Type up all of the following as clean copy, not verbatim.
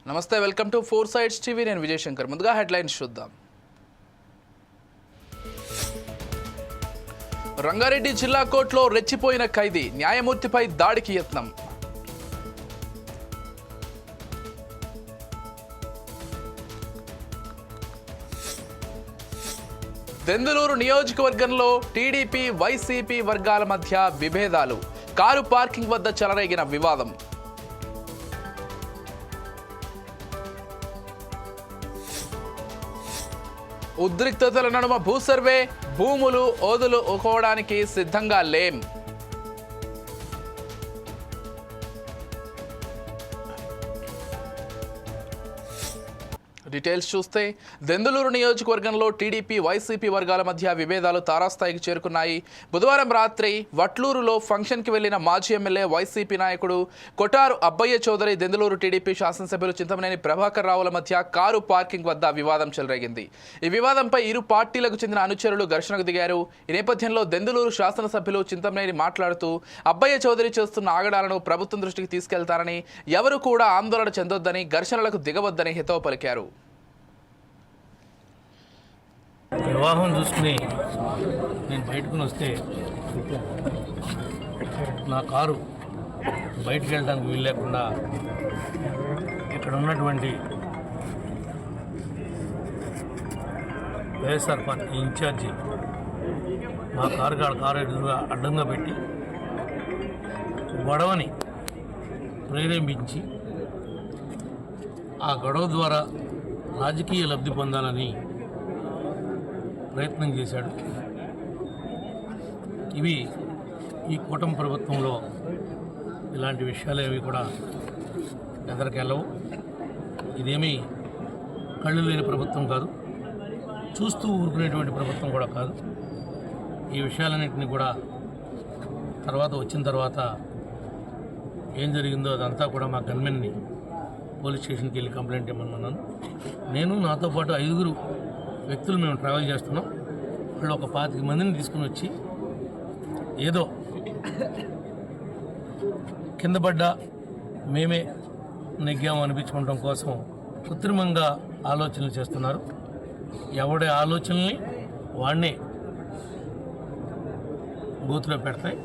నమస్తే, welcome to four sides TV. నేను విజయ్ శంకర్. ముందుగా హెడ్లైన్స్ చూద్దాం. రంగారెడ్డి జిల్లా కోర్టులో రెచ్చిపోయిన ఖైదీ, న్యాయమూర్తిపై దాడికి యత్నం. దెందులూరు నియోజకవర్గంలో టీడీపీ వైసీపీ వర్గాల మధ్య విభేదాలు, కారు పార్కింగ్ వద్ద చెలరేగిన వివాదం. ఉద్రిక్తతల నడుమ భూసర్వే, భూములు వదులుకోవడానికి సిద్ధంగా లేం. డీటెయిల్స్ చూస్తే, దెందులూరు నియోజకవర్గంలో టీడీపీ వైసీపీ వర్గాల మధ్య విభేదాలు తారాస్థాయికి చేరుకున్నాయి. బుధవారం రాత్రి వట్లూరులో ఫంక్షన్కి వెళ్లిన మాజీ ఎమ్మెల్యే వైసీపీ నాయకుడు కొటారు అబ్బయ్య చౌదరి, దెందులూరు టీడీపీ శాసనసభ్యులు చింతమనేని ప్రభాకర్ రావుల మధ్య కారు పార్కింగ్ వద్ద వివాదం చెలరేగింది. ఈ వివాదంపై ఇరు పార్టీలకు చెందిన అనుచరులు ఘర్షణకు దిగారు. ఈ నేపథ్యంలో దెందులూరు శాసనసభ్యులు చింతమనేని మాట్లాడుతూ అబ్బయ్య చౌదరి చేస్తున్న ఆగడాలను ప్రభుత్వం దృష్టికి తీసుకెళ్తారని, ఎవరు కూడా ఆందోళన చెందొద్దని, ఘర్షణలకు దిగవద్దని హితవు పలికారు. వివాహం చూసుకుని నేను బయటకు వస్తే నా కారు బయటకు వెళ్ళడానికి వీలు లేకుండా ఇక్కడ ఉన్నటువంటి వైఎస్ఆర్ పార్టీ ఇన్ఛార్జి మా కారు ఎదురుగా అడ్డంగా పెట్టి గొడవని ప్రేరేపించి ఆ గొడవ ద్వారా రాజకీయ లబ్ధి పొందాలని ప్రయత్నం చేశాడు. ఇవి ఈ కూటమి ప్రభుత్వంలో ఇలాంటి విషయాలు ఏవి కూడా ఎదరికెళ్ళవు. ఇదేమీ కళ్ళు లేని ప్రభుత్వం కాదు, చూస్తూ ఊరుకునేటువంటి ప్రభుత్వం కూడా కాదు. ఈ విషయాలన్నింటినీ కూడా వచ్చిన తర్వాత ఏం జరిగిందో అదంతా కూడా మా గన్మెన్ని పోలీస్ స్టేషన్కి వెళ్ళి కంప్లైంట్ ఇవ్వమన్నాను. నేను నాతో పాటు 5 వ్యక్తులు మేము ట్రావెల్ చేస్తున్నాం. వాళ్ళు ఒక 25 మందిని తీసుకుని వచ్చి ఏదో కింద పడ్డా మేమే నెగ్గాము అనిపించుకోవడం కోసం కృత్రిమంగా ఆలోచనలు చేస్తున్నారు. ఎవడే ఆలోచనల్ని వాడినే గోతులో పెడతాయి.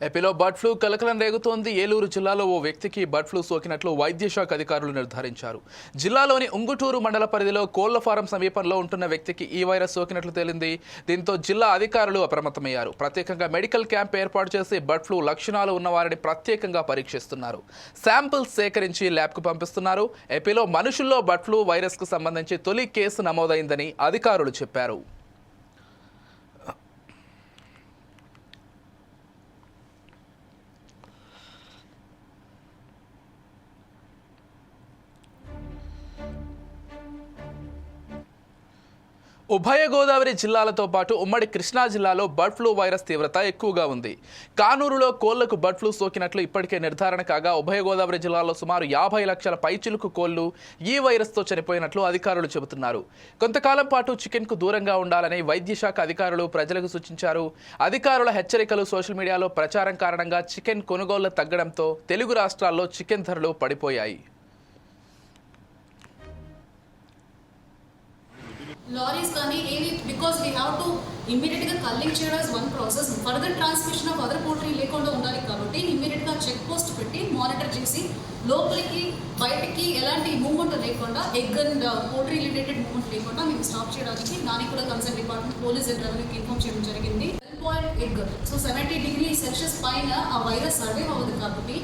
ఏపీలో బర్డ్ ఫ్లూ కలకలం రేగుతోంది. ఏలూరు జిల్లాలో ఓ వ్యక్తికి బర్డ్ ఫ్లూ సోకినట్లు వైద్య శాఖ అధికారులు నిర్ధారించారు. జిల్లాలోని ఉంగుటూరు మండల పరిధిలో కోళ్ల ఫారం సమీపంలో ఉంటున్న వ్యక్తికి ఈ వైరస్ సోకినట్లు తేలింది. దీంతో జిల్లా అధికారులు అప్రమత్తమయ్యారు. ప్రత్యేకంగా మెడికల్ క్యాంప్ ఏర్పాటు చేసి బర్డ్ ఫ్లూ లక్షణాలు ఉన్న వారిని ప్రత్యేకంగా పరీక్షిస్తున్నారు. శాంపిల్స్ సేకరించి ల్యాబ్కు పంపిస్తున్నారు. ఏపీలో మనుషుల్లో బర్డ్ ఫ్లూ వైరస్కు సంబంధించి తొలి కేసు నమోదైందని అధికారులు చెప్పారు. ఉభయ గోదావరి జిల్లాలతో పాటు ఉమ్మడి కృష్ణా జిల్లాలో బర్డ్ ఫ్లూ వైరస్ తీవ్రత ఎక్కువగా ఉంది. కానూరులో కోళ్లకు బర్డ్ ఫ్లూ సోకినట్లు ఇప్పటికే నిర్ధారణ కాగా, ఉభయ గోదావరి జిల్లాలో సుమారు 50 లక్షల పైచిలుకు కోళ్లు ఈ వైరస్తో చనిపోయినట్లు అధికారులు చెబుతున్నారు. కొంతకాలం పాటు చికెన్కు దూరంగా ఉండాలని వైద్య శాఖ అధికారులు ప్రజలకు సూచించారు. అధికారుల హెచ్చరికలు సోషల్ మీడియాలో ప్రచారం కారణంగా చికెన్ కొనుగోళ్లు తగ్గడంతో తెలుగు రాష్ట్రాల్లో చికెన్ ధరలు పడిపోయాయి. లారీస్ కానీ ఏవి, బికాస్ వీ హ్యావ్ టు ఇమ్మీడియట్గా కల్లింగ్ చేయడం is one process. Further transmission of other poultry లేకుండా ఉండాలి కాబట్టి ఇమ్మీడియట్గా చెక్ పోస్ట్ పెట్టి మానిటర్ చేసి లోపలికి బయటికి ఎలాంటి మూవ్మెంట్ లేకుండా, egg and poultry related movement లేకుండా మేము స్టాప్ చేయడానికి దానికి కూడా కన్సర్న్ డిపార్ట్మెంట్ పోలీస్ అండ్ రెవెన్యూకి ఇన్ఫార్మ్ చేయడం జరిగింది. Boiled egg, so 70 degree Celsius పైన ఆ వైరస్ సర్వైవ్ అవ్వదు కాబట్టి,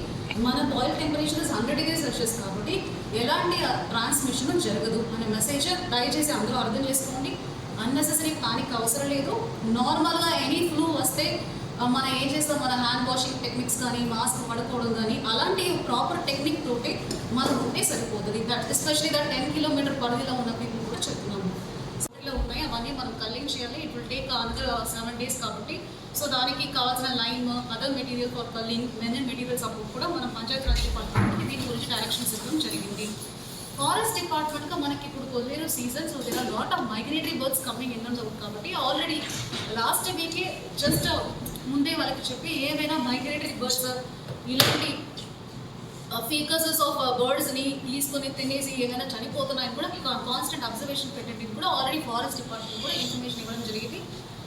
మన బాయిల్ టెంపరేచర్ 100 డిగ్రీ సెల్సియస్ కాబట్టి ఎలాంటి ట్రాన్స్మిషన్ జరగదు అనే మెసేజ్ దయచేసి అందరూ అర్థం చేసుకోండి. అన్నెసెసరీ పానిక్ అవసరం లేదు. నార్మల్గా ఎనీ ఫ్లూ వస్తే మనం ఏం చేస్తాం, మన హ్యాండ్ వాషింగ్ టెక్నిక్స్ కానీ, మాస్క్ పడుకోవడం కానీ, అలాంటి ప్రాపర్ టెక్నిక్ తోటి మనం ఉంటే సరిపోతుంది. దట్ ఎస్పెషలీ దట్ 10 కిలోమీటర్ పరిధిలో ఉన్న పీపుల్ కూడా చెప్తున్నాము. ఉన్నాయి అవన్నీ మనం కల్లింగ్ చేయాలి. It will take another 7 days కాబట్టి, సో దానికి కావాల్సిన lime, other material for culling, మెనల్ material support కూడా మనం పంచాయత్ రాజ్ డిపార్ట్మెంట్కి దీని గురించి డైరెక్షన్స్ ఇవ్వడం జరిగింది. ఫారెస్ట్ డిపార్ట్మెంట్గా మనకి ఇప్పుడు Kolleru season, so there are lot of migratory birds coming in అవుతుంది కాబట్టి ఆల్రెడీ లాస్ట్ వీకే జస్ట్ ముందే వాళ్ళకి చెప్పి ఏవైనా మైగ్రేటరీ బర్డ్స్ ఇలాంటి ఫీకసెస్ ఆఫ్ బర్డ్స్ని తీసుకొని తినేసి ఏమైనా చనిపోతున్నాయని కూడా కాన్స్టెంట్ అబ్జర్వేషన్ పెట్టండి కూడా ఆల్రెడీ ఫారెస్ట్ డిపార్ట్మెంట్ కూడా ఇన్ఫర్మేషన్ ఇవ్వడం జరిగింది.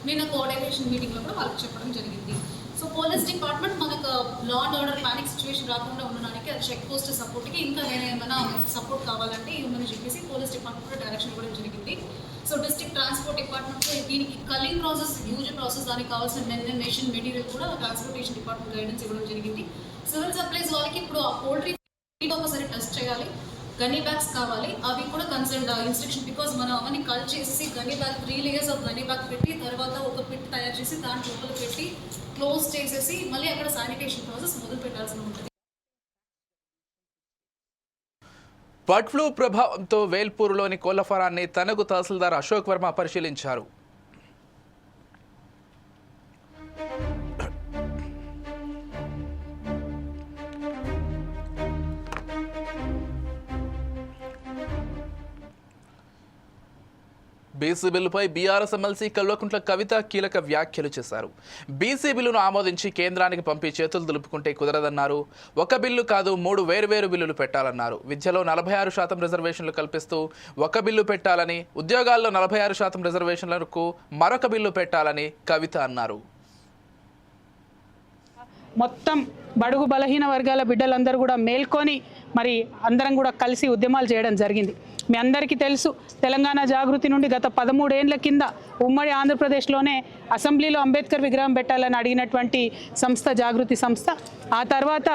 నిన్న కోఆర్డినేషన్ మీటింగ్లో కూడా వాళ్ళకి చెప్పడం జరిగింది. సో పోలీస్ డిపార్ట్మెంట్ మనకు law and order panic situation రాకుండా ఉండడానికి అది చెక్ పోస్ట్ సపోర్ట్కి ఇంకా వేరే ఏమైనా సపోర్ట్ కావాలంటే ఇవ్వమని చెప్పేసి పోలీస్ డిపార్ట్మెంట్ కూడా డైరెక్షన్ ఇవ్వడం జరిగింది. సో డిస్ట్రిక్ట్ ట్రాన్స్పోర్ట్ డిపార్ట్మెంట్ దీనికి కల్లింగ్ ప్రాసెస్ హ్యూజ్ ప్రాసెస్, దానికి కావాల్సిన మెన్షన్ మెటీరియల్ కూడా ట్రాన్స్పోర్టేషన్ డిపార్ట్మెంట్ గైడెన్స్ ఇవ్వడం జరిగింది. సివిల్ సప్లైస్ వాళ్ళకి ఇప్పుడు ఆ పోల్ట్రీ ఒకసారి టెస్ట్ చేయాలి, గన్నీ బ్యాగ్స్ కావాలి, అవి కూడా కన్సర్న్ ఇన్స్ట్రక్షన్. బికాజ్ మనం అవన్నీ కల్ చేసి gunny bag 3 layers of gunny bag పెట్టి తర్వాత ఒక పిట్ తయారు చేసి దాని లోపల పెట్టి క్లోజ్ చేసేసి మళ్ళీ అక్కడ శానిటేషన్ ప్రాసెస్ మొదలు పెట్టాల్సి ఉంటుంది. బర్డ్ ఫ్లూ ప్రభావంతో వేల్పూరులోని కోళ్ల ఫారాన్ని తనకు తహసీల్దార్ అశోక్ వర్మ పరిశీలించారు. బీసీ బిల్లుపై బీఆర్ఎస్ ఎమ్మెల్సీ కల్వకుంట్ల కవిత కీలక వ్యాఖ్యలు చేశారు. బీసీ బిల్లును ఆమోదించి కేంద్రానికి పంపి చేతులు దులుపుకుంటే కుదరదన్నారు. ఒక బిల్లు కాదు 3 వేర్వేరు బిల్లులు పెట్టాలన్నారు. విద్యలో 46% రిజర్వేషన్లు కల్పిస్తూ ఒక బిల్లు పెట్టాలని, ఉద్యోగాల్లో 46% రిజర్వేషన్లకు మరొక బిల్లు పెట్టాలని కవిత అన్నారు. మొత్తం బడుగు బలహీన వర్గాల బిడ్డలందరూ కూడా మేల్కొని మరి అందరం కూడా కలిసి ఉద్యమాలు చేయడం జరిగింది. మీ అందరికీ తెలుసు, తెలంగాణ జాగృతి నుండి గత 13 ఏళ్ల కింద ఉమ్మడి ఆంధ్రప్రదేశ్లోనే అసెంబ్లీలో అంబేద్కర్ విగ్రహం పెట్టాలని అడిగినటువంటి సంస్థ జాగృతి సంస్థ. ఆ తర్వాత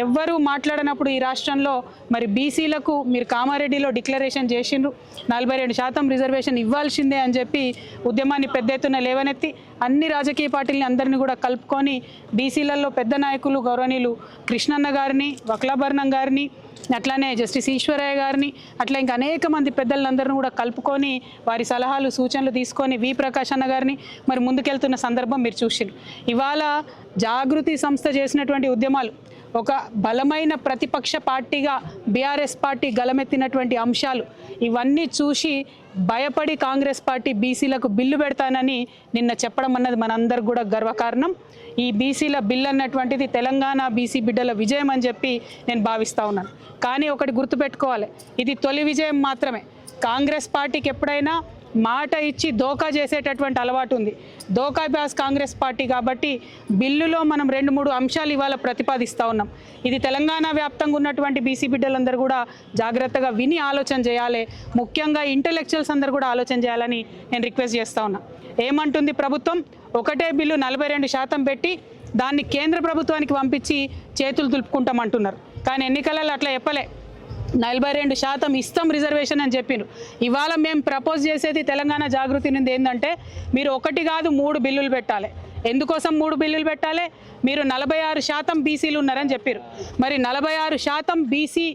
ఎవ్వరూ మాట్లాడినప్పుడు ఈ రాష్ట్రంలో మరి బీసీలకు మీరు కామారెడ్డిలో డిక్లరేషన్ చేసిండ్రు, 42% రిజర్వేషన్ ఇవ్వాల్సిందే అని చెప్పి ఉద్యమాన్ని పెద్ద ఎత్తున లేవనెత్తి అన్ని రాజకీయ పార్టీలని అందరినీ కూడా కలుపుకొని బీసీలలో పెద్ద నాయకులు గౌరవనీయులు కృష్ణన్న గారిని, వక్లాభరణం గారిని, అట్లానే జస్టిస్ ఈశ్వరయ్య గారిని, అట్లా ఇంకా అనేక మంది పెద్దలందరినీ కూడా కలుపుకొని వారి సలహాలు సూచనలు తీసుకొని వి ప్రకాష్ అన్న గారిని మరి ముందుకెళ్తున్న సందర్భం మీరు చూసిండ్రు. ఇవాళ జాగృతి సంస్థ చేసినటువంటి ఉద్యమాలు ఒక బలమైన ప్రతిపక్ష పార్టీగా బీఆర్ఎస్ పార్టీ గలమెత్తినటువంటి అంశాలు ఇవన్నీ చూసి భయపడి కాంగ్రెస్ పార్టీ బీసీలకు బిల్లు పెడతానని నిన్న చెప్పడం అన్నది మనందరికి కూడా గర్వకారణం. ఈ బీసీల బిల్లు అన్నటువంటిది తెలంగాణ బీసీ బిడ్డల విజయం అని చెప్పి నేను భావిస్తూ ఉన్నాను. కానీ ఒకటి గుర్తుపెట్టుకోవాలి, ఇది తొలి విజయం మాత్రమే. కాంగ్రెస్ పార్టీకి ఎప్పుడైనా మాట ఇచ్చి దోకా చేసేటటువంటి అలవాటు ఉంది. దోకా బ్యాస్ కాంగ్రెస్ పార్టీ కాబట్టి బిల్లులో మనం 2-3 అంశాలు ఇవాళ ప్రతిపాదిస్తూ ఉన్నాం. ఇది తెలంగాణ వ్యాప్తంగా ఉన్నటువంటి బీసీ బిడ్డలందరూ కూడా జాగ్రత్తగా విని ఆలోచన చేయాలి. ముఖ్యంగా ఇంటెలెక్చువల్స్ అందరూ కూడా ఆలోచన చేయాలని నేను రిక్వెస్ట్ చేస్తూ ఉన్నా. ఏమంటుంది ప్రభుత్వం? ఒకటే బిల్లు 42% పెట్టి దాన్ని కేంద్ర ప్రభుత్వానికి పంపించి చేతులు దులుపుకుంటామంటున్నారు. కానీ ఎన్నికలలో అట్లా చెప్పలే, 42% ఇస్తాం రిజర్వేషన్ అని చెప్పిండ్రు. ఇవాళ మేము ప్రపోజ్ చేసేది తెలంగాణ జాగృతి నుండి ఏంటంటే మీరు 1 కాదు 3 బిల్లులు పెట్టాలి. ఎందుకోసం 3 బిల్లులు పెట్టాలి? మీరు 46% బీసీలు ఉన్నారని చెప్పారు. మరి 46% బీసీ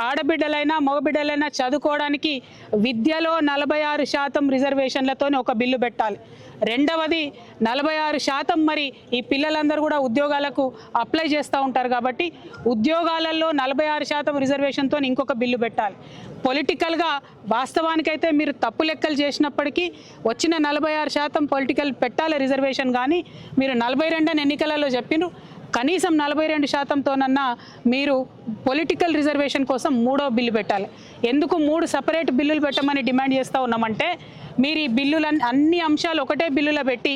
ఆడబిడ్డలైనా మగబిడ్డలైనా చదువుకోవడానికి విద్యలో 46% రిజర్వేషన్లతో ఒక బిల్లు పెట్టాలి. రెండవది 46% మరి ఈ పిల్లలందరూ కూడా ఉద్యోగాలకు అప్లై చేస్తూ ఉంటారు కాబట్టి ఉద్యోగాలలో 46% రిజర్వేషన్తో ఇంకొక బిల్లు పెట్టాలి. పొలిటికల్గా వాస్తవానికైతే మీరు తప్పు లెక్కలు చేసినప్పటికీ వచ్చిన 46% పొలిటికల్ పెట్టాలి రిజర్వేషన్. కానీ మీరు 42 ఎన్నికలలో చెప్పిన కనీసం 42%తోనన్నా మీరు పొలిటికల్ రిజర్వేషన్ కోసం 3వ బిల్లు పెట్టాలి. ఎందుకు 3 సపరేట్ బిల్లులు పెట్టమని డిమాండ్ చేస్తూ ఉన్నామంటే మీరు ఈ బిల్లులు అన్ని అంశాలు ఒకటే బిల్లులో పెట్టి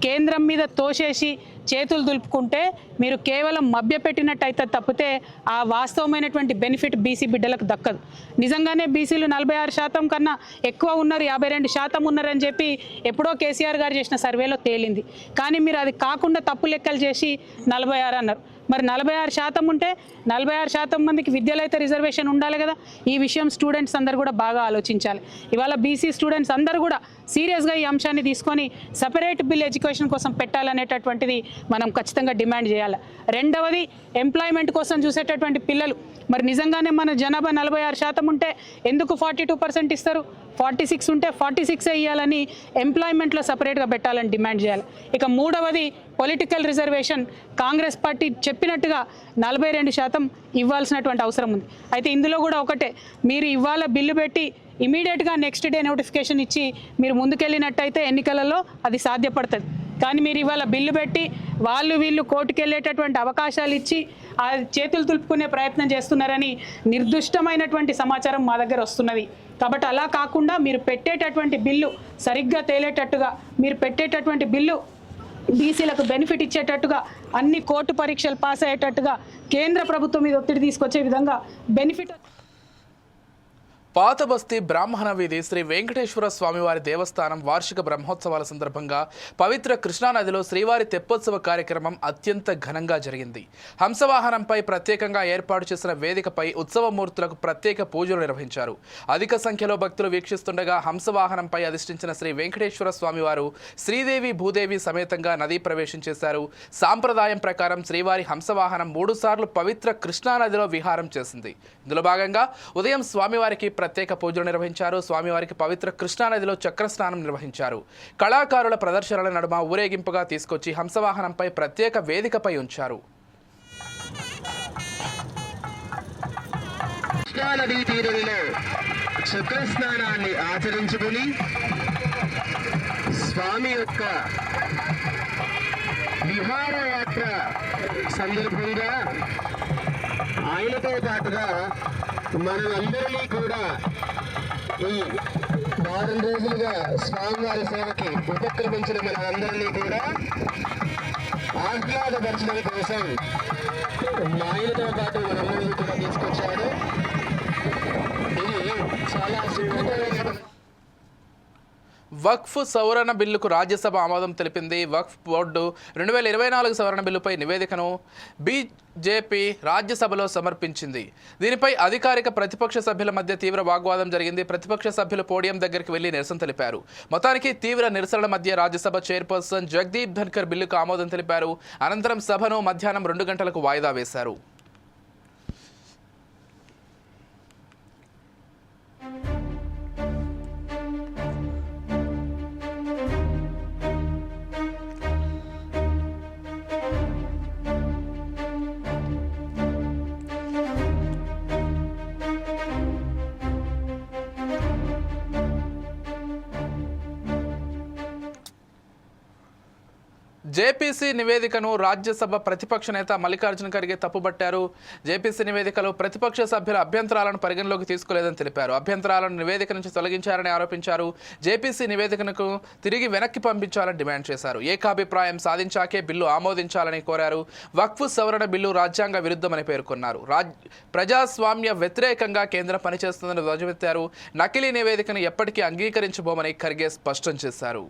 కేంద్రం మీద తోసేసి చేతులు దులుపుకుంటే మీరు కేవలం మభ్యపెట్టినట్టయితే తప్పితే ఆ వాస్తవమైనటువంటి బెనిఫిట్ బీసీ బిడ్డలకు దక్కదు. నిజంగానే బీసీలు 46% కన్నా ఎక్కువ ఉన్నారు, 52% ఉన్నారని చెప్పి ఎప్పుడో కేసీఆర్ గారు చేసిన సర్వేలో తేలింది. కానీ మీరు అది కాకుండా తప్పు లెక్కలు చేసి 46 అన్నారు. మరి 46% ఉంటే 46% మందికి విద్యలో అయితే రిజర్వేషన్ ఉండాలి కదా. ఈ విషయం స్టూడెంట్స్ అందరూ కూడా బాగా ఆలోచించాలి. ఇవాళ బీసీ స్టూడెంట్స్ అందరూ కూడా సీరియస్గా ఈ అంశాన్ని తీసుకొని సపరేట్ బిల్ ఎడ్యుకేషన్ కోసం పెట్టాలనేటటువంటిది మనం ఖచ్చితంగా డిమాండ్ చేయాలి. రెండవది ఎంప్లాయ్మెంట్ కోసం చూసేటటువంటి పిల్లలు మరి నిజంగానే మన జనాభా 46% ఉంటే ఎందుకు 42% ఇస్తారు? 46 ఉంటే 46 ఇవ్వాలని ఎంప్లాయ్మెంట్లో సపరేట్గా పెట్టాలని డిమాండ్ చేయాలి. ఇక మూడవది పొలిటికల్ రిజర్వేషన్ కాంగ్రెస్ పార్టీ చెప్పినట్టుగా 42% ఇవ్వాల్సినటువంటి అవసరం ఉంది. అయితే ఇందులో కూడా ఒకటే, మీరు ఇవాళ బిల్లు పెట్టి ఇమీడియట్గా నెక్స్ట్ డే నోటిఫికేషన్ ఇచ్చి మీరు ముందుకెళ్ళినట్టయితే ఎన్నికలలో అది సాధ్యపడుతుంది. కానీ మీరు ఇవాళ బిల్లు పెట్టి వీళ్ళు కోర్టుకు వెళ్ళేటటువంటి అవకాశాలు ఇచ్చి ఆ చేతులు తులుపుకునే ప్రయత్నం చేస్తున్నారని నిర్దుష్టమైనటువంటి సమాచారం మా దగ్గర వస్తున్నది. కాబట్టి అలా కాకుండా మీరు పెట్టేటటువంటి బిల్లు సరిగ్గా తేలేటట్టుగా, మీరు పెట్టేటటువంటి బిల్లు బీసీలకు బెనిఫిట్ ఇచ్చేటట్టుగా, అన్ని కోర్టు పరీక్షలు పాస్ అయ్యేటట్టుగా కేంద్ర ప్రభుత్వం మీద ఒత్తిడి తీసుకొచ్చే విధంగా బెనిఫిట్. పాత బస్తీ బ్రాహ్మణ వీధి శ్రీ వెంకటేశ్వర స్వామివారి దేవస్థానం వార్షిక బ్రహ్మోత్సవాల సందర్భంగా పవిత్ర కృష్ణానదిలో శ్రీవారి తెప్పోత్సవ కార్యక్రమం అత్యంత ఘనంగా జరిగింది. హంసవాహనంపై ప్రత్యేకంగా ఏర్పాటు చేసిన వేదికపై ఉత్సవమూర్తులకు ప్రత్యేక పూజలు నిర్వహించారు. అధిక సంఖ్యలో భక్తులు వీక్షిస్తుండగా హంసవాహనంపై అధిష్ఠించిన శ్రీ వెంకటేశ్వర స్వామివారు శ్రీదేవి భూదేవి సమేతంగా నదీ ప్రవేశం చేశారు. సాంప్రదాయం ప్రకారం శ్రీవారి హంసవాహనం 3 సార్లు పవిత్ర కృష్ణానదిలో విహారం చేసింది. ఇందులో భాగంగా ఉదయం స్వామివారికి ప్రత్యేక పూజలు నిర్వహించారు. స్వామివారికి పవిత్ర కృష్ణానదిలో చక్రస్నానం నిర్వహించారు. కళాకారుల ప్రదర్శనల నడుమ ఊరేగింపుగా తీసుకొచ్చి హంసవాహనంపై ప్రత్యేక వేదికపై ఉంచారు. కృష్ణానదీ తీరంలో చక్రస్నానాన్ని ఆచరించుకుని స్వామి యొక్క విహారయాత్ర సందర్భంగా ఆయనతో పాటుగా మనందరినీ కూడా ఈ 4 రోజులుగా స్వామివారి సేవకి ఉపక్రమించిన మనందరినీ కూడా ఆహ్లాదపరచడం కోసం ఆయనతో పాటు మనందరినీ కూడా తీసుకొచ్చాడు. ఇది చాలా సున్నితమైన వక్ఫ్ సవరణ బిల్లుకు రాజ్యసభ ఆమోదం తెలిపింది. వక్ఫ్ బోర్డు 2024 సవరణ బిల్లుపై నివేదికను బీజేపీ రాజ్యసభలో సమర్పించింది. దీనిపై అధికారిక ప్రతిపక్ష సభ్యుల మధ్య తీవ్ర వాగ్వాదం జరిగింది. ప్రతిపక్ష సభ్యులు పోడియం దగ్గరికి వెళ్లి నిరసన తెలిపారు. మొత్తానికి తీవ్ర నిరసనల మధ్య రాజ్యసభ చైర్పర్సన్ జగదీప్ ధన్కర్ బిల్లుకు ఆమోదం తెలిపారు. అనంతరం సభను మధ్యాహ్నం 2 గంటలకు వాయిదా వేశారు. జేపీసీ నివేదికను రాజ్యసభ ప్రతిపక్ష నేత మల్లికార్జున ఖర్గే తప్పుబట్టారు. జేపీసీ నివేదికలో ప్రతిపక్ష సభ్యుల అభ్యంతరాలను పరిగణలోకి తీసుకోలేదని తెలిపారు. అభ్యంతరాలను నివేదిక నుంచి తొలగించారని ఆరోపించారు. జేపీసీ నివేదికను తిరిగి వెనక్కి పంపించాలని డిమాండ్ చేశారు. ఏకాభిప్రాయం సాధించాకే బిల్లు ఆమోదించాలని కోరారు. వక్ఫ్ సవరణ బిల్లు రాజ్యాంగ విరుద్ధమని పేర్కొన్నారు. ప్రజాస్వామ్య వ్యతిరేకంగా కేంద్రం పనిచేస్తుందని ధ్వజమెత్తారు. నకిలీ నివేదికను ఎప్పటికీ అంగీకరించబోమని ఖర్గే స్పష్టం చేశారు.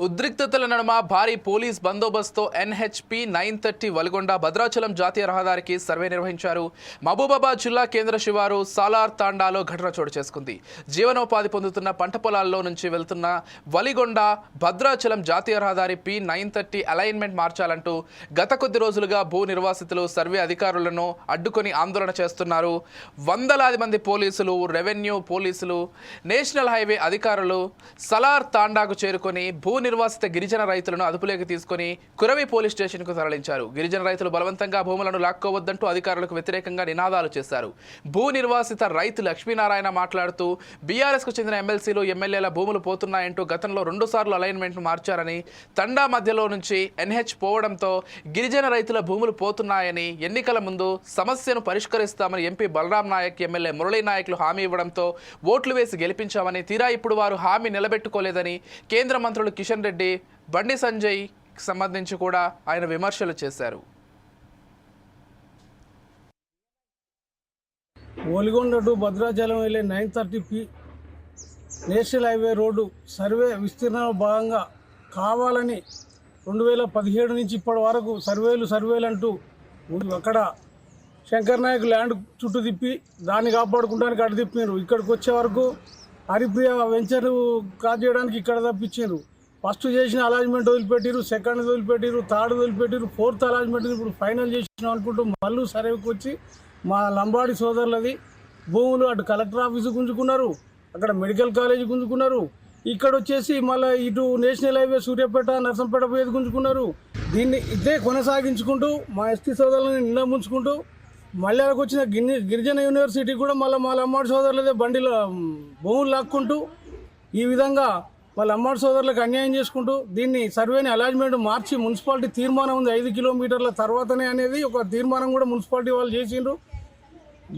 ఉద్రిక్తతల నడుమ భారీ పోలీస్ బందోబస్తుతో ఎన్హెచ్పి 930 వలిగొండ భద్రాచలం జాతీయ రహదారికి సర్వే నిర్వహించారు. మహబూబాబాద్ జిల్లా కేంద్ర శివారు సాలార్ తాండాలో ఘటన చోటు చేసుకుంది. జీవనోపాధి పొందుతున్న పంట పొలాల్లో నుంచి వెళ్తున్న వలిగొండ భద్రాచలం జాతీయ రహదారి P930 అలైన్మెంట్ మార్చాలంటూ గత కొద్ది రోజులుగా భూ నిర్వాసితులు సర్వే అధికారులను అడ్డుకొని ఆందోళన చేస్తున్నారు. వందలాది మంది పోలీసులు, రెవెన్యూ పోలీసులు, నేషనల్ హైవే అధికారులు సలార్ తాండాకు చేరుకొని భూ నిర్వాసిత గిరిజన రైతులను అదుపులోకి తీసుకుని కురవి పోలీస్ స్టేషన్కు తరలించారు. గిరిజన రైతులు బలవంతంగా భూములను లాక్కోవద్దంటూ అధికారులకు వ్యతిరేకంగా నినాదాలు చేశారు. భూ నిర్వాసిత రైతు లక్ష్మీనారాయణ మాట్లాడుతూ బీఆర్ఎస్కు చెందిన ఎమ్మెల్సీలు, ఎమ్మెల్యేల భూములు పోతున్నాయంటూ గతంలో 2 సార్లు అలైన్మెంట్ను మార్చారని, తండా మధ్యలో నుంచి ఎన్హెచ్ పోవడంతో గిరిజన రైతుల భూములు పోతున్నాయని, ఎన్నికల ముందు సమస్యను పరిష్కరిస్తామని ఎంపీ బలరాం నాయక్, ఎమ్మెల్యే మురళీ నాయకులు హామీ ఇవ్వడంతో ఓట్లు వేసి గెలిపించామని, తీరా ఇప్పుడు వారు హామీ నిలబెట్టుకోలేదని కేంద్ర మంత్రులు కిషన్ రెడ్డి, బండి సంజయ్ సంబంధించి కూడా ఆయన విమర్శలు చేశారు. ఒలిగొండ టు భద్రాచలం వెళ్ళే 930 నేషనల్ హైవే రోడ్డు సర్వే విస్తీర్ణంలో భాగంగా కావాలని 2017 నుంచి ఇప్పటి వరకు సర్వేలు అంటూ అక్కడ శంకర్ నాయక్ ల్యాండ్ చుట్టూ తిప్పి దాన్ని కాపాడుకుంటానికి అటు తిప్పినారు. ఇక్కడికి వచ్చే వరకు హరిప్రియ వెంచర్ కాజ్ చేయడానికి ఇక్కడ తప్పించారు. ఫస్ట్ చేసిన అలాజ్మెంట్ వదిలిపెట్టిరు, సెకండ్ వదిలిపెట్టిరు, థర్డ్ వదిలిపెట్టిరు, ఫోర్త్ అలాజ్మెంట్ ఇప్పుడు ఫైనల్ చేసినాం అనుకుంటూ మళ్ళీ సర్వేకి వచ్చి మా లంబాడి సోదరులది భూములు అటు కలెక్టర్ ఆఫీసు గుంజుకున్నారు, అక్కడ మెడికల్ కాలేజీ గుంజుకున్నారు, ఇక్కడ వచ్చేసి మళ్ళీ ఇటు నేషనల్ హైవే సూర్యాపేట నర్సంపేట పోయేది గుంజుకున్నారు. దీన్ని ఇదే కొనసాగించుకుంటూ మా ఎస్టీ సోదరులని నిండా ముంచుకుంటూ మళ్ళీ అక్కడికి వచ్చిన గిరిజన యూనివర్సిటీ కూడా మళ్ళీ మా లంబాడి సోదరులదే బండిలో భూములు లాక్కుంటూ ఈ విధంగా వాళ్ళ అమ్మాడి సోదరులకు అన్యాయం చేసుకుంటూ దీన్ని సర్వేని అలాజ్మెంట్ మార్చి మున్సిపాలిటీ తీర్మానం ఉంది 5 కిలోమీటర్ల తర్వాతనే అనేది ఒక తీర్మానం కూడా మున్సిపాలిటీ వాళ్ళు చేసిండ్రు.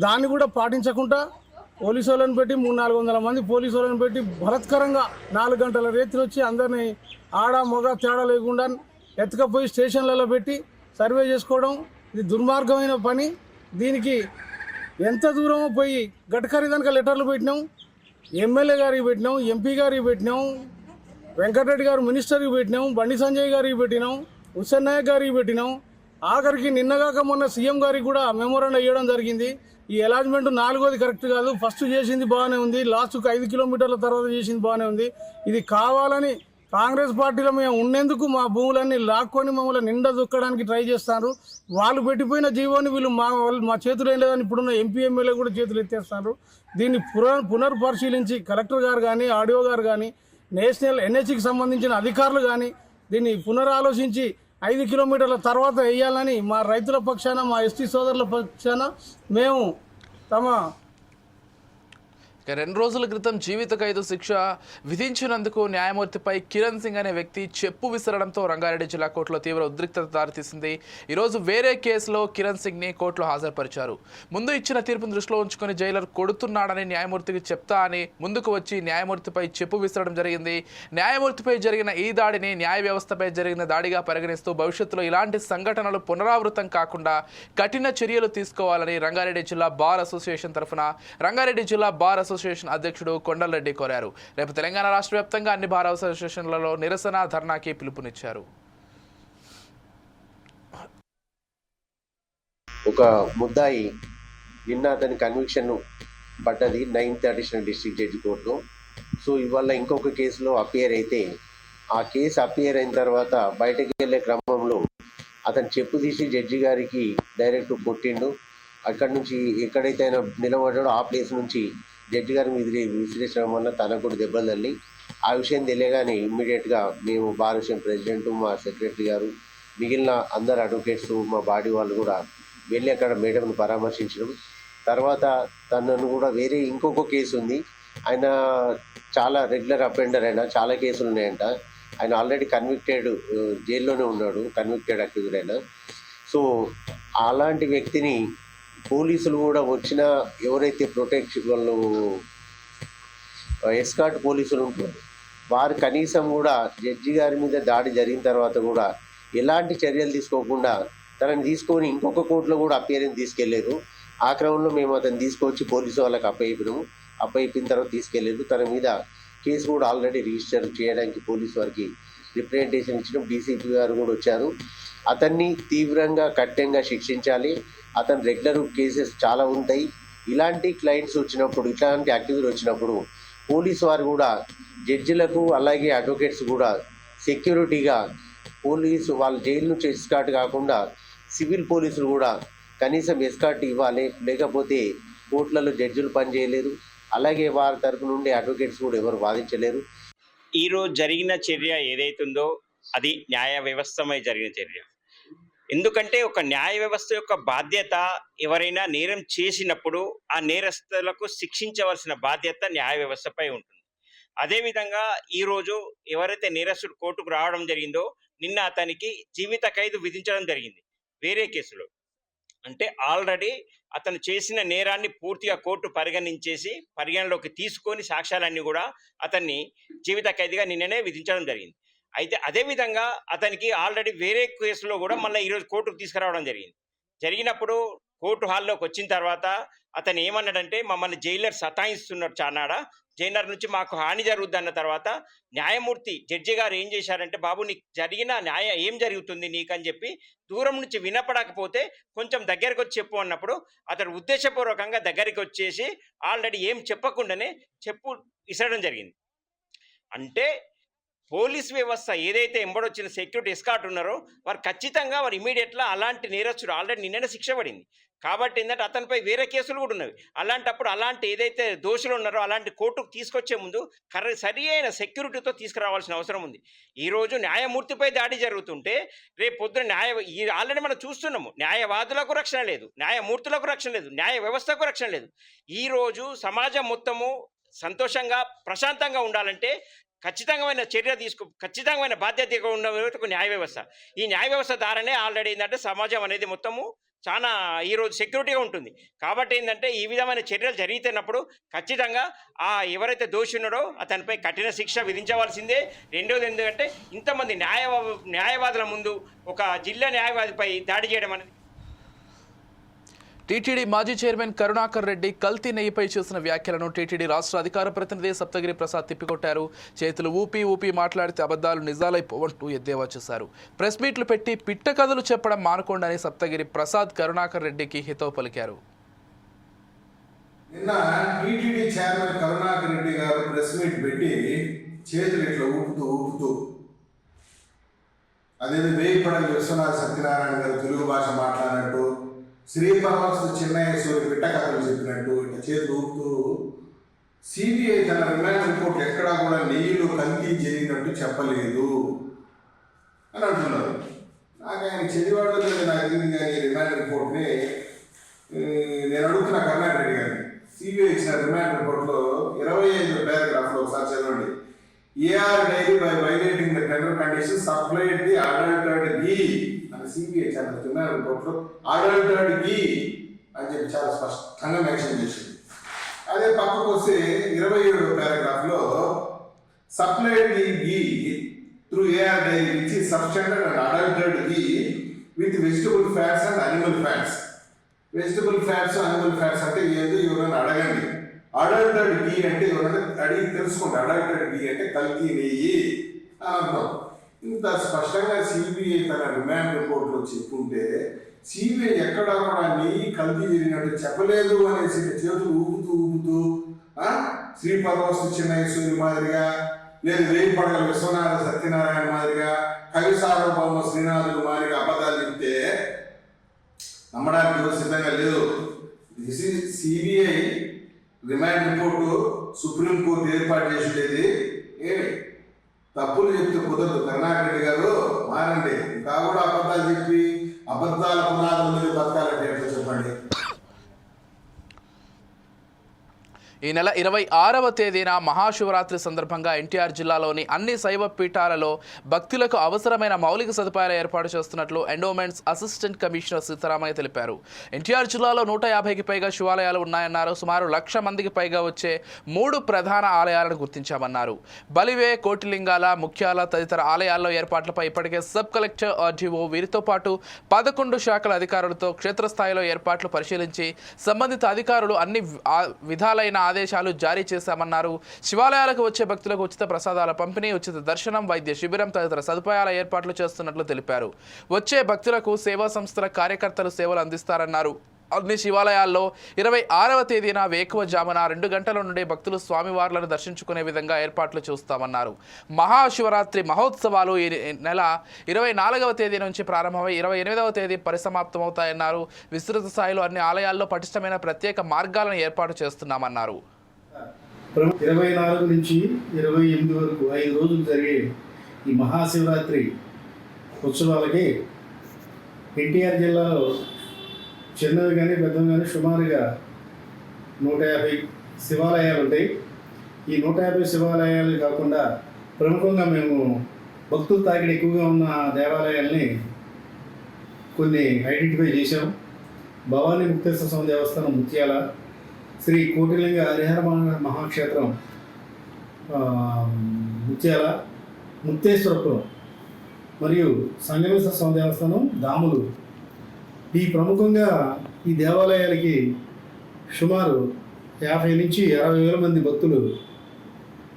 దాన్ని కూడా పాటించకుండా పోలీసు వాళ్ళని పెట్టి 300-400 మంది పోలీసు వాళ్ళని పెట్టి బలత్కరంగా 4 గంటల రేత్రి వచ్చి అందరినీ ఆడ మొగ తేడా లేకుండా ఎత్తుకపోయి స్టేషన్లలో పెట్టి సర్వే చేసుకోవడం ఇది దుర్మార్గమైన పని. దీనికి ఎంత దూరమో పోయి గడ్కరీ దానికి లెటర్లు పెట్టినాం, ఎమ్మెల్యే గారికి పెట్టినాం, ఎంపీ గారికి పెట్టినాం, వెంకటరెడ్డి గారు మినిస్టర్కి పెట్టినాం, బండి సంజయ్ గారికి పెట్టినాం, హుస్సేన్ నాయక్ గారికి పెట్టినాం. ఆఖరికి నిన్నగాక మొన్న సీఎం గారికి కూడా మెమోరాండం ఇవ్వడం జరిగింది. ఈ అలాజ్మెంట్ 4వది కరెక్ట్ కాదు, ఫస్ట్ చేసింది బాగానే ఉంది, లాస్ట్కి 5 కిలోమీటర్ల తర్వాత చేసింది బాగానే ఉంది. ఇది కావాలని కాంగ్రెస్ పార్టీలో మేము ఉన్నందుకు మా భూములన్నీ లాక్కొని మమ్మల్ని నిండా దొక్కడానికి ట్రై చేస్తారు. వాళ్ళు పెట్టిపోయిన జీవోని వీళ్ళు మా చేతులు ఏం లేదని ఇప్పుడున్న ఎంపీ ఎమ్మెల్యే కూడా చేతులు ఎత్తేస్తారు. దీన్ని పునర్పరిశీలించి కలెక్టర్ గారు కానీ ఆర్డీఓ గారు కానీ నేషనల్ ఎన్హెచ్కి సంబంధించిన అధికారులు కానీ దీన్ని పునరాలోచించి 5 కిలోమీటర్ల తర్వాత వేయాలని మా రైతుల పక్షాన మా ఎస్టీ సోదరుల పక్షాన మేము తమ 2 రోజుల క్రితం జీవిత ఖైదు శిక్ష విధించినందుకు న్యాయమూర్తిపై కిరణ్ సింగ్ అనే వ్యక్తి చెప్పు విసరడంతో రంగారెడ్డి జిల్లా కోర్టులో తీవ్ర ఉద్రిక్తత దారితీసింది. ఈరోజు వేరే కేసులో కిరణ్ సింగ్ని కోర్టులో హాజరుపరిచారు. ముందు ఇచ్చిన తీర్పును దృష్టిలో ఉంచుకొని జైలర్ కొడుతున్నాడని న్యాయమూర్తికి చెప్తా అని ముందుకు వచ్చి న్యాయమూర్తిపై చెప్పు విసరడం జరిగింది. న్యాయమూర్తిపై జరిగిన ఈ దాడిని న్యాయ వ్యవస్థపై జరిగిన దాడిగా పరిగణిస్తూ భవిష్యత్తులో ఇలాంటి సంఘటనలు పునరావృతం కాకుండా కఠిన చర్యలు తీసుకోవాలని రంగారెడ్డి జిల్లా బార్ అసోసియేషన్ తరఫున రంగారెడ్డి జిల్లా బార్ అసోసియేషన్ అధ్యక్షుడు కొండలరెడ్డి కోరారు. రేపు తెలంగాణ రాష్ట్ర వ్యాప్తంగా అన్ని బార్ అసోసియేషన్లలో నిరసన ధర్నాకి పిలుపునిచ్చారు. ఒక ముద్దాయి నిన్న అతని కన్విక్షన్ పడ్డది 9th అడిషనల్ డిస్ట్రిక్ట్ జడ్జి కోర్టులో. సో ఇవాళ ఇంకొక కేసులో అపియర్ అయితే ఆ కేసు అపియర్ అయిన తర్వాత బయటకు వెళ్ళే క్రమంలో అతను చెప్పు తీసి జడ్జి గారికి డైరెక్ట్ కొట్టిండు. అక్కడి నుంచి ఎక్కడైతే ఆయన నిలబడ్డాడో ఆ ప్లేస్ నుంచి జడ్జి గారి మీద విసిరేసడం వల్ల తనకు కూడా దెబ్బలు తల్లి. ఆ విషయం తెలియగానే ఇమ్మీడియట్గా మేము బార్ అసోసియేషన్ ప్రెసిడెంట్, మా సెక్రటరీ గారు, మిగిలిన అందరు అడ్వకేట్స్, మా బాడీ వాళ్ళు కూడా వెళ్ళి అక్కడ మేడంను పరామర్శించడం. తర్వాత తనను కూడా వేరే ఇంకొక కేసు ఉంది, ఆయన చాలా రెగ్యులర్ అఫెండర్, అయినా చాలా కేసులు ఉన్నాయంట. ఆయన ఆల్రెడీ కన్విక్టెడ్, జైల్లోనే ఉన్నాడు, కన్విక్టెడ్ అక్యూజ్డ్ అయినా. సో అలాంటి వ్యక్తిని పోలీసులు కూడా వచ్చిన ఎవరైతే ప్రొటెక్షన్ వాళ్ళు ఎస్కార్ట్ పోలీసులు ఉంటారు వారు కనీసం కూడా జడ్జి గారి మీద దాడి జరిగిన తర్వాత కూడా ఎలాంటి చర్యలు తీసుకోకుండా తనని తీసుకొని ఇంకొక కోర్టులో కూడా అప్పీరెన్స్ తీసుకెళ్లారు. ఆ క్రమంలో మేము అతను తీసుకొచ్చి పోలీసు వాళ్ళకి అప్పయిపోయిన తర్వాత తీసుకెళ్లారు. తన మీద కేసు కూడా ఆల్రెడీ రిజిస్టర్ చేయడానికి పోలీసు వారికి రిప్రజెంటేషన్ ఇచ్చిన డీసీపీ గారు కూడా వచ్చారు. అతన్ని తీవ్రంగా కఠినంగా శిక్షించాలి. అతను రెగ్యులర్ కేసెస్ చాలా ఉంటాయి. ఇలాంటి క్లయింట్స్ వచ్చినప్పుడు, ఇట్లాంటి అక్యూజులు వచ్చినప్పుడు పోలీసు వారు కూడా జడ్జిలకు అలాగే అడ్వకేట్స్ కూడా సెక్యూరిటీగా పోలీసు వాళ్ళ జైలు నుంచి ఎస్కార్ట్ కాకుండా సివిల్ పోలీసులు కూడా కనీసం ఎస్కార్ట్ ఇవ్వాలి. లేకపోతే కోర్టులలో జడ్జిలు పనిచేయలేరు, అలాగే వారి తరపు నుండి అడ్వకేట్స్ కూడా ఎవరు వాదించలేరు. ఈరోజు జరిగిన చర్య ఏదైతుందో అది న్యాయ వ్యవస్థమై జరిగిన చర్య. ఎందుకంటే ఒక న్యాయ వ్యవస్థ యొక్క బాధ్యత, ఎవరైనా నేరం చేసినప్పుడు ఆ నేరస్తులకు శిక్షించవలసిన బాధ్యత న్యాయ వ్యవస్థపై ఉంటుంది. అదేవిధంగా ఈరోజు ఎవరైతే నేరస్తుడు కోర్టుకు రావడం జరిగిందో నిన్న అతనికి జీవిత ఖైదు విధించడం జరిగింది వేరే కేసులో. అంటే ఆల్రెడీ అతను చేసిన నేరాన్ని పూర్తిగా కోర్టు పరిగణలోకి తీసుకొని సాక్ష్యాలన్నీ కూడా అతన్ని జీవిత ఖైదుగా నిన్ననే విధించడం జరిగింది. అయితే అదేవిధంగా అతనికి ఆల్రెడీ వేరే కేసులో కూడా మళ్ళీ ఈరోజు కోర్టుకు తీసుకురావడం జరిగినప్పుడు కోర్టు హాల్లోకి వచ్చిన తర్వాత అతను ఏమన్నాడంటే, మమ్మల్ని జైలర్ సతాయిస్తున్నాడు చానాడా, జైలర్ నుంచి మాకు హాని జరుగుద్ది అన్న తర్వాత న్యాయమూర్తి జడ్జి గారు ఏం చేశారంటే, బాబు నీకు జరిగిన న్యాయం ఏం జరుగుతుంది నీకని చెప్పి దూరం నుంచి వినపడకపోతే కొంచెం దగ్గరికి వచ్చి చెప్పు అన్నప్పుడు అతడు ఉద్దేశపూర్వకంగా దగ్గరికి వచ్చేసి ఆల్రెడీ ఏం చెప్పకుండానే చెప్పు ఇసరడం జరిగింది. అంటే పోలీస్ వ్యవస్థ ఏదైతే ఎంబడొచ్చిన సెక్యూరిటీ ఎస్కార్ట్ ఉన్నారో వారు ఖచ్చితంగా వారు ఇమీడియట్గా అలాంటి నేరస్తుడు ఆల్రెడీ నిన్ననే శిక్ష పడింది కాబట్టి ఏంటంటే అతనిపై వేరే కేసులు కూడా ఉన్నవి. అలాంటప్పుడు అలాంటి ఏదైతే దోషులు ఉన్నారో అలాంటి కోర్టుకు తీసుకొచ్చే ముందు సరి అయిన సెక్యూరిటీతో తీసుకురావాల్సిన అవసరం ఉంది. ఈరోజు న్యాయమూర్తిపై దాడి జరుగుతుంటే రేపు పొద్దున ఆల్రెడీ మనం చూస్తున్నాము, న్యాయవాదులకు రక్షణ లేదు, న్యాయమూర్తులకు రక్షణ లేదు, న్యాయ వ్యవస్థకు రక్షణ లేదు. ఈరోజు సమాజం మొత్తము సంతోషంగా ప్రశాంతంగా ఉండాలంటే ఖచ్చితమైన బాధ్యతగా ఉన్న న్యాయ వ్యవస్థ. ఈ న్యాయ వ్యవస్థ ద్వారానే ఆల్రెడీ ఏంటంటే సమాజం అనేది మొత్తము చాలా ఈరోజు సెక్యూరిటీగా ఉంటుంది. కాబట్టి ఏంటంటే ఈ విధమైన చర్యలు జరుగుతున్నప్పుడు ఖచ్చితంగా ఎవరైతే దోషి ఉన్నాడో అతనిపై కఠిన శిక్ష విధించవలసిందే. రెండోది ఎందుకంటే ఇంతమంది న్యాయవాదుల ముందు ఒక జిల్లా న్యాయవాదిపై దాడి చేయడం అనేది. టీటీడీ మాజీ చైర్మన్ కరుణాకర్ రెడ్డి కల్తీ నెయ్యిపై చేసిన వ్యాఖ్యలను టీటీడీ రాష్ట్ర అధికార ప్రతినిధి సప్తగిరి ప్రసాద్ తిప్పికొట్టారు. చేతులు ఊపి మాట్లాడితే అబద్ధాలు నిజాలైపోవంటూ ఎద్దేవా చేశారు. ప్రెస్ మీట్లు పెట్టి పిట్ట కథలు చెప్పడం మానుకోండని సప్తగిరి ప్రసాద్ కరుణాకర్ రెడ్డికి హితవు పలికారు. నిన్న టీటీడీ చైర్మన్ కరుణాకర్ రెడ్డి గారు ప్రెస్ మీట్ పెట్టి చేతులు ఇట్లా ఊపుతూ అదేది వేయిపడల విశ్వనాథ సత్యనారాయణ గారు తెలుగు భాష మాట్లాడినట్టు, శ్రీపరమస్తు చిన్నయ్యేశ్వరి పిట్ట కథలు చెప్పినట్టు ఇట్లా చేతులు ఊపుతూ సిబిఐ తన రిమాండ్ రిపోర్ట్ ఎక్కడా కూడా నెయ్యిలో కల్తీ జరిగినట్టు చెప్పలేదు అని అంటున్నారు. నాకు ఆయన చదివాడు లేదు నాకు తెలియదు కానీ రిమాండ్ రిపోర్ట్ని నేను అడుగుతున్నా కరుణాకర్ రెడ్డి గారిని. సిబిఐ ఇచ్చిన రిమాండ్ రిపోర్ట్లో 25 పారాగ్రాఫ్లో ఒకసారి చదవండి. AR dairy by violating the tender condition supplied the adulterated ghee అని సిబిఐ ఇచ్చిన రిమాండ్ రిపోర్ట్లో అడల్టెడ్ ఘీ అని చెప్పి చాలా స్పష్టంగా మెన్షన్ చేసింది. అదే పక్కకు వస్తే 27 పారాగ్రాఫ్లో supplied the ghee through AR dairy which is substandard and adulterated ghee with vegetable fats and animal fats. Vegetable fats animal fats అంటే ఏదో ఎవరైనా అడగండి. అడల్టెడ్ ఘీ అంటే ఎవరైనా అడిగి తెలుసుకోండి. అడల్టెడ్ ఘీ అంటే కల్తీ నెయ్యి అని అర్థం. ఇంత స్పష్టంగా సిబిఐ తన రిమాండ్ రిపోర్ట్లో చెప్పుకుంటే సిబిఐ ఎక్కడా కూడా నెయ్యి కల్తీ జరిగినట్టు చెప్పలేదు అనేసి చేతులు ఊపుతూ శ్రీపరమస్తు చిన్నయ్యేశ్వరి మాదిరిగా లేదు వేయిపడగల విశ్వనాథ సత్యనారాయణ మాదిరిగా కవి సార్వభౌమ శ్రీనాథుడు మాదిరిగా అబద్ధాలు చెప్తే నమ్మడానికి సిద్ధంగా లేదు. This is CBI remand report supreme court ఏర్పాటు చేసేది. ఏమి తప్పులు చెప్తే కుదరదు. కరుణాకర్ రెడ్డి గారు మారండి. ఇంకా కూడా అబద్ధాలు చెప్పి అబద్ధాల పునాదుల మీద బతకాలంటే ఎట్లా చెప్పండి. ఈ నెల 26వ తేదీన మహాశివరాత్రి సందర్భంగా ఎన్టీఆర్ జిల్లాలోని అన్ని శైవ పీఠాలలో భక్తులకు అవసరమైన మౌలిక సదుపాయాలు ఏర్పాటు చేస్తున్నట్లు ఎండోమెంట్స్ అసిస్టెంట్ కమిషనర్ సీతారామయ్య తెలిపారు. ఎన్టీఆర్ జిల్లాలో 150కి పైగా శివాలయాలు ఉన్నాయన్నారు. సుమారు 1,00,000 మందికి పైగా వచ్చే 3 ప్రధాన ఆలయాలను గుర్తించామన్నారు. బలివే, కోటిలింగాల, ముఖ్యాల తదితర ఆలయాల్లో ఏర్పాట్లపై ఇప్పటికే సబ్ కలెక్టర్ ఆర్డీఓ వీరితో పాటు 11 శాఖల అధికారులతో క్షేత్రస్థాయిలో ఏర్పాట్లు పరిశీలించి సంబంధిత అధికారులు అన్ని విధాలైన ఆదేశాలు జారీ చేశామన్నారు. శివాలయాలకు వచ్చే భక్తులకు ఉచిత ప్రసాదాల పంపిణీ, ఉచిత దర్శనం, వైద్య శిబిరం తదితర సదుపాయాల ఏర్పాట్లు చేస్తున్నట్లు తెలిపారు. వచ్చే భక్తులకు సేవా సంస్థల కార్యకర్తలు సేవలు అందిస్తారన్నారు. అన్ని శివాలయాల్లో 26వ తేదీన వేకువజామున 2 గంటల నుండి భక్తులు స్వామివార్లను దర్శించుకునే విధంగా ఏర్పాట్లు చూస్తామన్నారు. మహాశివరాత్రి మహోత్సవాలు ఈ నెల 24వ తేదీ నుంచి ప్రారంభమై 28వ తేదీ పరిసమాప్తమవుతాయన్నారు. విస్తృత స్థాయిలో అన్ని ఆలయాల్లో పటిష్టమైన ప్రత్యేక మార్గాలను ఏర్పాటు చేస్తున్నామన్నారు. 24 నుంచి 28 వరకు 5 రోజులు జరిగే ఈ మహాశివరాత్రి ఉత్సవాలకి ఎన్టీఆర్ జిల్లాలో చిన్నవి కానీ పెద్దవి కానీ సుమారుగా 150 శివాలయాలు ఉంటాయి. ఈ 150 శివాలయాలు కాకుండా ప్రముఖంగా మేము భక్తుల తాకిడి ఎక్కువగా ఉన్న దేవాలయాల్ని కొన్ని ఐడెంటిఫై చేశాం. భవానీ ముక్తేశ్వర స్వామి దేవస్థానం ముత్యాల, శ్రీ కోటిలింగ హరిహర మహాక్షేత్రం ముత్యాల, ముక్తేశ్వరపురం మరియు సంగమేశ్వర స్వామి దేవస్థానం దాములు. ఈ ప్రముఖంగా ఈ దేవాలయాలకి సుమారు 50 నుంచి 60,000 మంది భక్తులు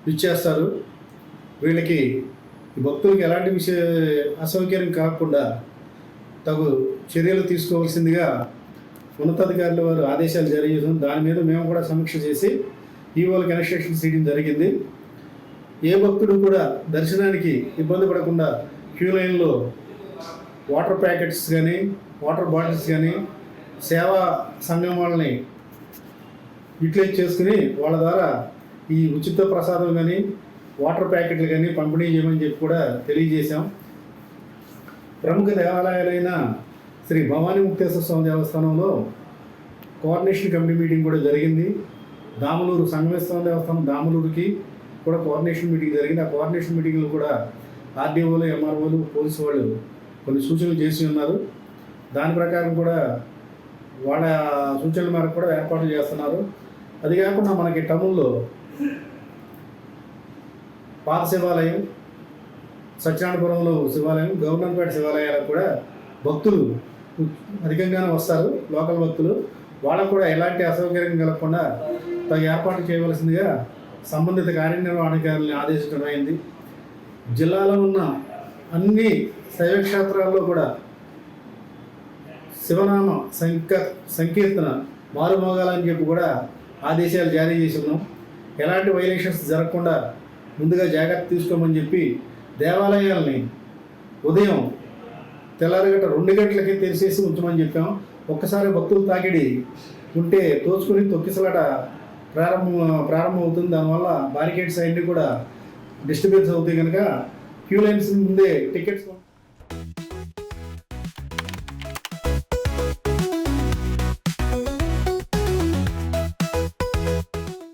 విచ్చేస్తారు. వీళ్ళకి ఈ భక్తులకి ఎలాంటి అసౌకర్యం కాకుండా తగు చర్యలు తీసుకోవాల్సిందిగా ఉన్నతాధికారుల వారు ఆదేశాలు జారీ చేశారు. దాని మీద మేము కూడా సమీక్ష చేసి ఈవోలకి ఇన్స్ట్రక్షన్స్ ఇవ్వడం జరిగింది. ఏ భక్తుడు కూడా దర్శనానికి ఇబ్బంది పడకుండా క్యూ లైన్లో వాటర్ ప్యాకెట్స్ కానీ వాటర్ బాటిల్స్ కానీ సేవా సంఘం వాళ్ళని యూటిలైజ్ చేసుకుని వాళ్ళ ద్వారా ఈ ఉచిత ప్రసాదం కానీ వాటర్ ప్యాకెట్లు కానీ పంపిణీ చేయమని చెప్పి కూడా తెలియజేశాం. ప్రముఖ దేవాలయాలైన శ్రీ భవానీ ముక్తేశ్వర స్వామి దేవస్థానంలో కోఆర్డినేషన్ కమిటీ మీటింగ్ కూడా జరిగింది. దాములూరు సంగమేశ్వర దేవస్థానం దాములూరుకి కూడా కోఆర్డినేషన్ మీటింగ్ జరిగింది. ఆ కోఆర్డినేషన్ మీటింగ్లో కూడా ఆర్డీఓలు, ఎంఆర్ఓలు, పోలీసు వాళ్ళు కొన్ని సూచనలు చేసి ఉన్నారు. దాని ప్రకారం కూడా వాళ్ళ సూచనల మేరకు కూడా ఏర్పాట్లు చేస్తున్నారు. అది కాకుండా మనకి టౌన్లో పాత శివాలయం, సత్యనారాయణపురంలో శివాలయం, గవర్నర్పేట శివాలయాలకు కూడా భక్తులు అధికంగానే వస్తారు. లోకల్ భక్తులు వాళ్ళకు కూడా ఎలాంటి అసౌకర్యం కలగకుండా తగు ఏర్పాటు చేయవలసిందిగా సంబంధిత కార్యనిర్వహణాధికారులను ఆదేశించడం అయింది. జిల్లాలో ఉన్న అన్ని శైవక్షేత్రాల్లో కూడా శివనామ సంకీర్తన మారుమోగాలని చెప్పి కూడా ఆదేశాలు జారీ చేసి ఉన్నాం. ఎలాంటి వైలేషన్స్ జరగకుండా ముందుగా జాగ్రత్త తీసుకోమని చెప్పి దేవాలయాల్ని ఉదయం తెల్లారగట్ట 2 గంటలకి తెరిచేసి ఉంచమని చెప్పాం. ఒక్కసారి భక్తులు తాకిడి ఉంటే తోచుకొని తొక్కిసలాట ప్రారంభమవుతుంది. దానివల్ల బారికేడ్స్ అన్నీ కూడా డిస్టర్బెన్స్ అవుతాయి కనుక క్యూ లైన్స్ ముందే టికెట్స్